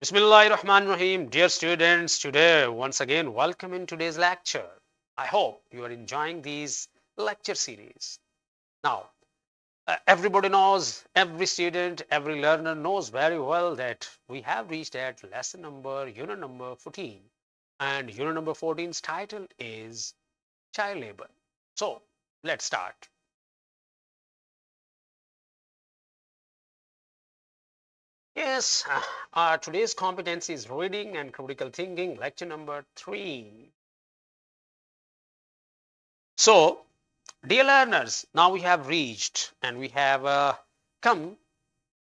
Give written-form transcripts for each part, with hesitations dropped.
Bismillahirrahmanirrahim. Dear students, today once again welcome in today's lecture. I hope you are enjoying these lecture series. Now, everybody knows, every student, every learner knows very well that we have reached at lesson number, unit number 14. And unit number 14's title is child labor. So, let's start. Yes, today's competency is reading and critical thinking, lecture number 3. So, dear learners, now we have reached and we have come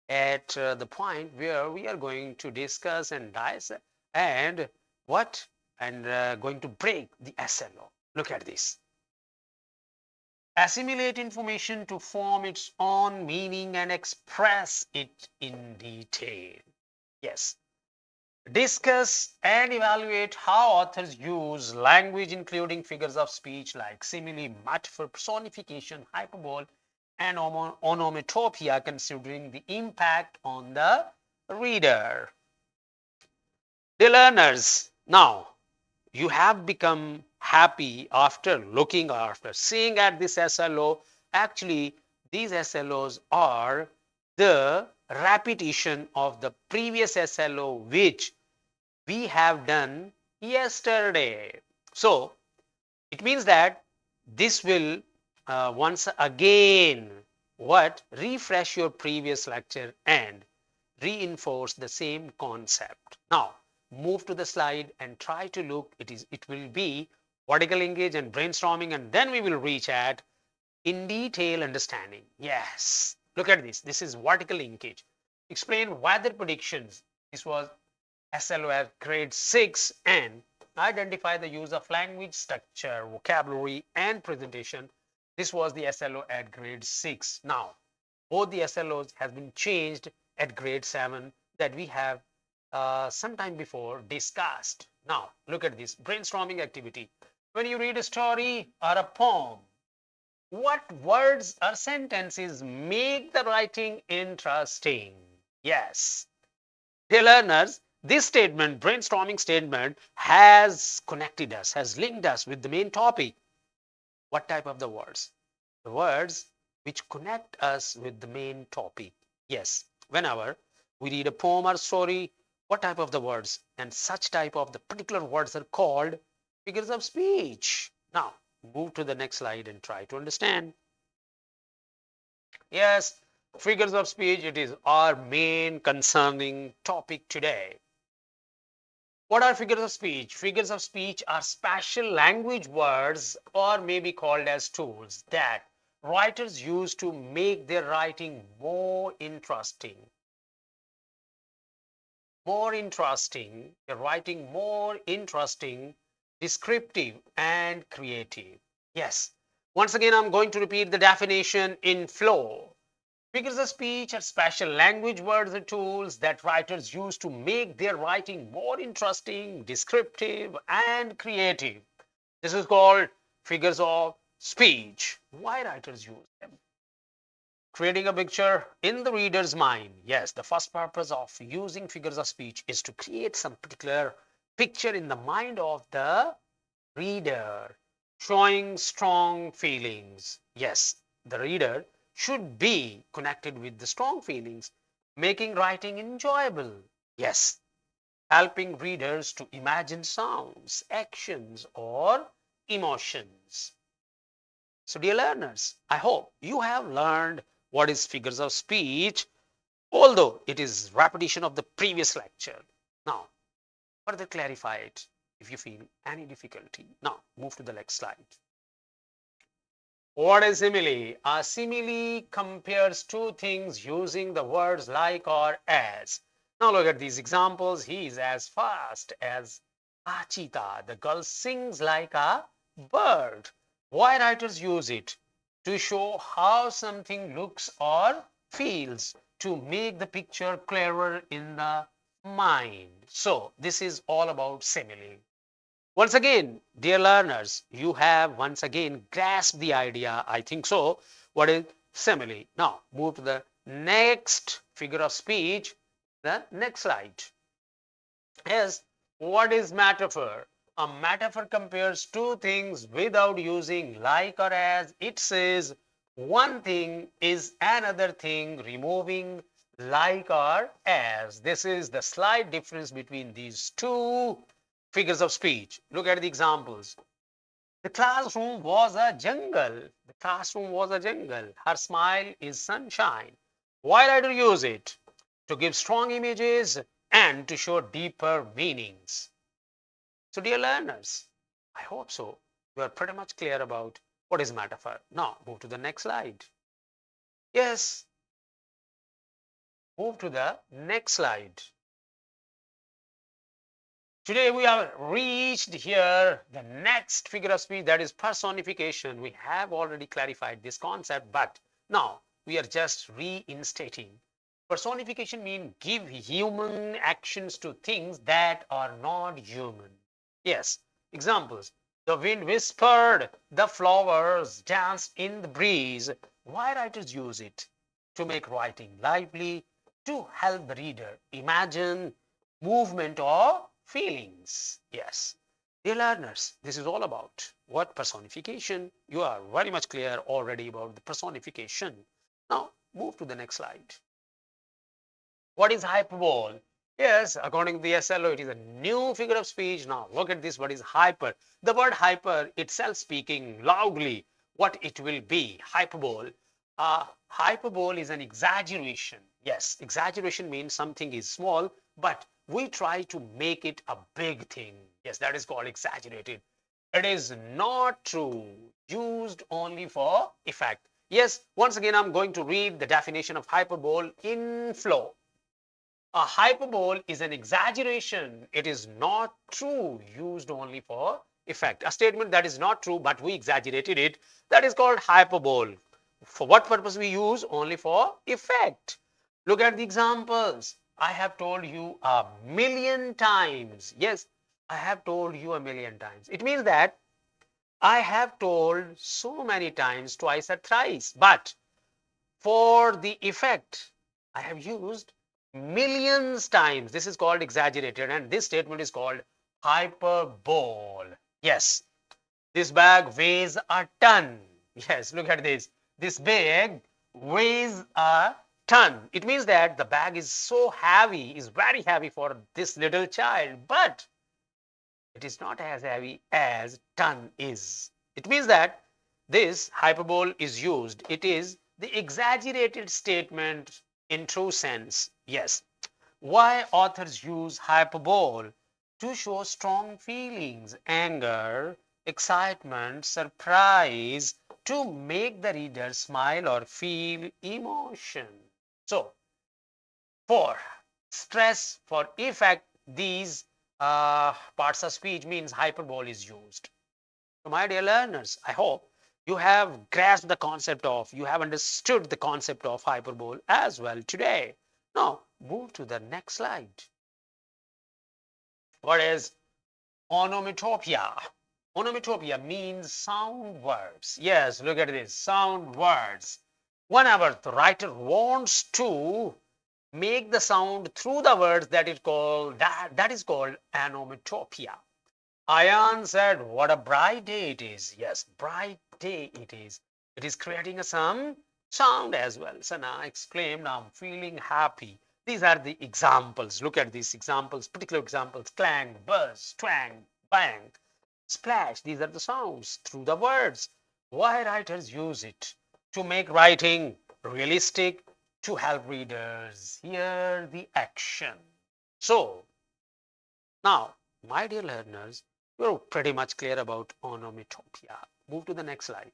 at the point where we are going to discuss and dissect and what and going to break the SLO. Look at this. Assimilate information to form its own meaning and express it in detail. Yes. Discuss and evaluate how authors use language, including figures of speech like simile, metaphor, personification, hyperbole, and onomatopoeia, considering the impact on the reader. The learners, now you have become happy after looking, after seeing at this SLO. Actually, these SLOs are the repetition of the previous SLO, which we have done yesterday. So it means that this will once again what refresh your previous lecture and reinforce the same concept. Now move to the slide and try to look. It will be vertical engage and brainstorming, and then we will reach at in detail understanding. Yes, look at this. This is vertical linkage. Explain weather predictions. This was SLO at grade 6, and identify the use of language, structure, vocabulary, and presentation. This was the SLO at grade 6. Now, both the SLOs has been changed at grade 7 that we have sometime before discussed. Now, look at this brainstorming activity. When you read a story or a poem, what words or sentences make the writing interesting? Yes. Dear learners, this statement, brainstorming statement, has connected us, has linked us with the main topic. What type of the words? The words which connect us with the main topic. Yes, whenever we read a poem or story, what type of the words? And such type of the particular words are called figures of speech. Now, move to the next slide and try to understand. Yes, figures of speech, it is our main concerning topic today. What are figures of speech? Figures of speech are special language words, or may be called as tools, that writers use to make their writing more interesting. Their writing more interesting, descriptive, and creative. Yes. Once again, I'm going to repeat the definition in flow. Figures of speech are special language words or tools that writers use to make their writing more interesting, descriptive, and creative. This is called figures of speech. Why writers use them? Creating a picture in the reader's mind. Yes, the first purpose of using figures of speech is to create some particular picture in the mind of the reader, showing strong feelings. Yes, the reader should be connected with the strong feelings, making writing enjoyable. Yes, helping readers to imagine sounds, actions, or emotions. So, dear learners, I hope you have learned what is figures of speech, although it is repetition of the previous lecture. Now, further clarify it if you feel any difficulty. Now, move to the next slide. What is simile? A simile compares two things using the words like or as. Now look at these examples. He is as fast as a cheetah. The girl sings like a bird. Why writers use it? To show how something looks or feels, to make the picture clearer in the mind. So this is all about simile. Once again, dear learners, you have once again grasped the idea, I think so. What is simile? Now, move to the next figure of speech, the next slide. Yes, what is metaphor? A metaphor compares two things without using like or as. It says one thing is another thing, removing like or as. This is the slight difference between these two figures of speech. Look at the examples. The classroom was a jungle. The classroom was a jungle. Her smile is sunshine. Why did I use it? To give strong images and to show deeper meanings. So, dear learners, I hope so. You are pretty much clear about what is metaphor. Now, move to the next slide. Yes, move to the next slide. Today we have reached here the next figure of speech, that is personification. We have already clarified this concept, but now we are just reinstating. Personification means give human actions to things that are not human. Yes, examples. The wind whispered, the flowers danced in the breeze. Why writers use it? To make writing lively, to help the reader imagine movement or feelings. Yes. Dear learners, this is all about what personification. You are very much clear already about the personification. Now, move to the next slide. What is hyperbole? Yes, according to the SLO, it is a new figure of speech. Now, look at this. What is hyper? The word hyper itself speaking loudly what it will be. Hyperbole. Hyperbole is an exaggeration. Yes, exaggeration means something is small, but we try to make it a big thing. Yes, that is called exaggerated. It is not true. Used only for effect. Yes, once again, I'm going to read the definition of hyperbole in flow. A hyperbole is an exaggeration. It is not true, used only for effect. A statement that is not true, but we exaggerated it, that is called hyperbole. For what purpose we use? Only for effect. Look at the examples. I have told you a million times. Yes, I have told you a million times. It means that I have told so many times, twice or thrice, but for the effect, I have used millions times. This is called exaggerated, and this statement is called hyperbole. Yes, this bag weighs a ton. Yes, look at this. This bag weighs a ton. It means that the bag is so heavy, is very heavy for this little child, but it is not as heavy as ton is. It means that this hyperbole is used. It is the exaggerated statement in true sense. Yes. Why authors use hyperbole? To show strong feelings, anger, excitement, surprise, to make the reader smile or feel emotion. So, for stress, for effect, these parts of speech means hyperbole is used. So, my dear learners, I hope you have grasped the concept of, you have understood the concept of hyperbole as well today. Now, move to the next slide. What is onomatopoeia? Onomatopoeia means sound words. Yes, look at this, sound words. Whenever the writer wants to make the sound through the words, that is called onomatopoeia. Ayan said, what a bright day it is. Yes, bright day it is. It is creating some sound as well. Sana exclaimed, I'm feeling happy. These are the examples. Look at these examples, particular examples. Clang, buzz, twang, bang, splash. These are the sounds through the words. Why writers use it? To make writing realistic, to help readers hear the action. So, now, my dear learners, you're pretty much clear about onomatopoeia. Move to the next slide.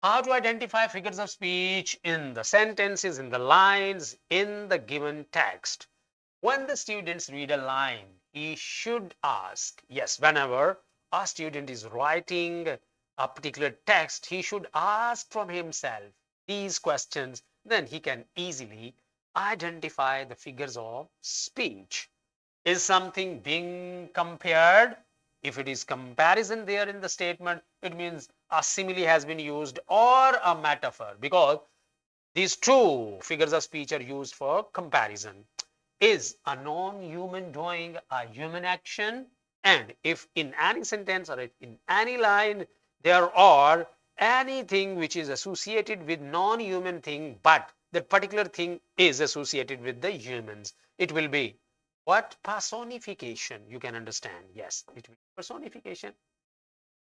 How to identify figures of speech in the sentences, in the lines, in the given text. When the students read a line, he should ask, yes, whenever a student is writing a particular text, he should ask from himself these questions, then he can easily identify the figures of speech. Is something being compared? If it is comparison there in the statement, it means a simile has been used or a metaphor, because these two figures of speech are used for comparison. is a non-human doing a human action, and if in any sentence or in any line there are anything which is associated with non-human thing, but that particular thing is associated with the humans, it will be what? Personification. You can understand. Yes, it will be personification.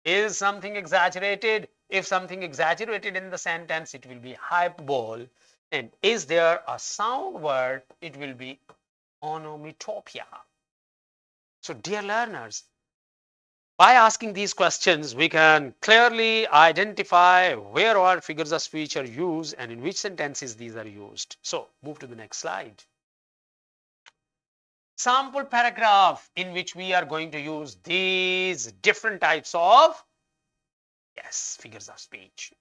Is something exaggerated? If something exaggerated in the sentence, it will be hyperbole. And is there a sound word? It will be onomatopoeia. So, dear learners, by asking these questions, we can clearly identify where our figures of speech are used and in which sentences these are used. So, move to the next slide. Sample paragraph in which we are going to use these different types of, yes, figures of speech.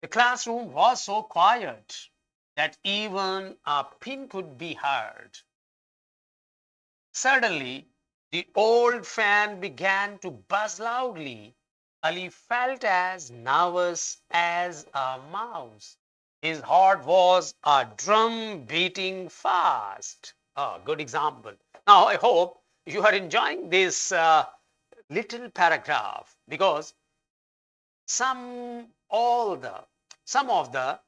The classroom was so quiet that even a pin could be heard. Suddenly, the old fan began to buzz loudly. Ali felt as nervous as a mouse. His heart was a drum beating fast. A good example. Now, I hope you are enjoying this little paragraph because some all the some of the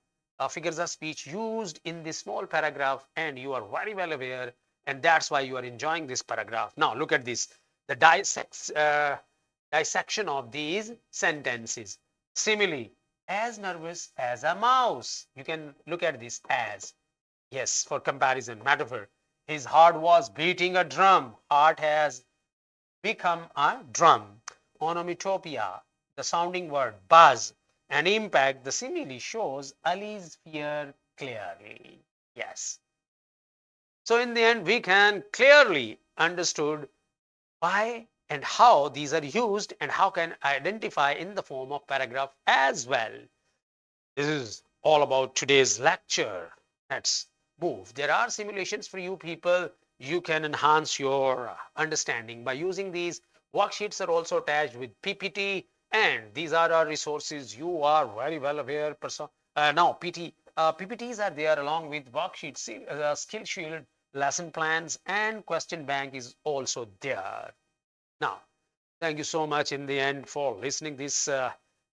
figures of speech used in this small paragraph, and you are very well aware, and that's why you are enjoying this paragraph. Now look at this, the dissection of these sentences. Simile, as nervous as a mouse. You can look at this as, yes, for comparison. Metaphor, his heart was beating a drum. Heart has become a drum. Onomatopoeia, the sounding word. Buzz and impact, the simile shows Ali's fear clearly. Yes. So in the end, we can clearly understood why and how these are used and how can identify in the form of paragraph as well. This is all about today's lecture. Let's move. There are simulations for you people. You can enhance your understanding by using these. Worksheets are also attached with PPT, and these are our resources. You are very well aware. Now, PPTs are there along with worksheets, skill shield, lesson plans, and question bank is also there. Now, thank you so much in the end for listening this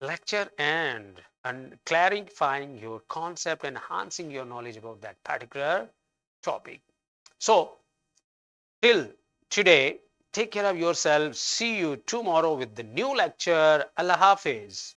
lecture and clarifying your concept, enhancing your knowledge about that particular topic. So, till today, take care of yourself. See you tomorrow with the new lecture. Allah Hafiz.